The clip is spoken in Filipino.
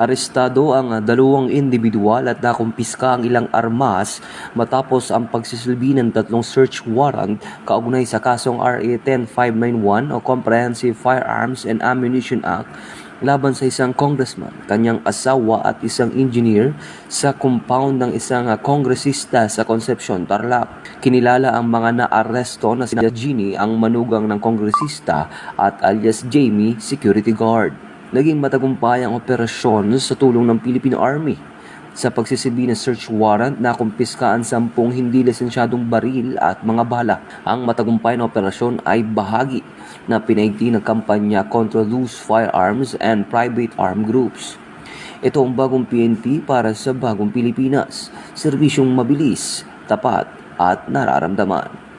Arestado ang dalawang individual at nakumpiska ang ilang armas matapos ang pagsisilbi ng tatlong search warrant kaugnay sa kasong RA 10591 o Comprehensive Firearms and Ammunition Act laban sa isang congressman, kanyang asawa at isang engineer sa compound ng isang kongresista sa Concepcion, Tarlac. Kinilala ang mga naaresto na sina Jeannie, ang manugang ng kongresista, at alias Jamie, security guard. Naging matagumpay ang operasyon sa tulong ng Philippine Army. Sa pagsisilbi ng search warrant, nakumpiska ang 10 hindi lisensyadong baril at mga bala. Ang matagumpay na operasyon ay bahagi na pinaigting ng kampanya kontra loose firearms and private armed groups. Ito ang bagong PNP para sa bagong Pilipinas. Serbisyong mabilis, tapat at nararamdaman.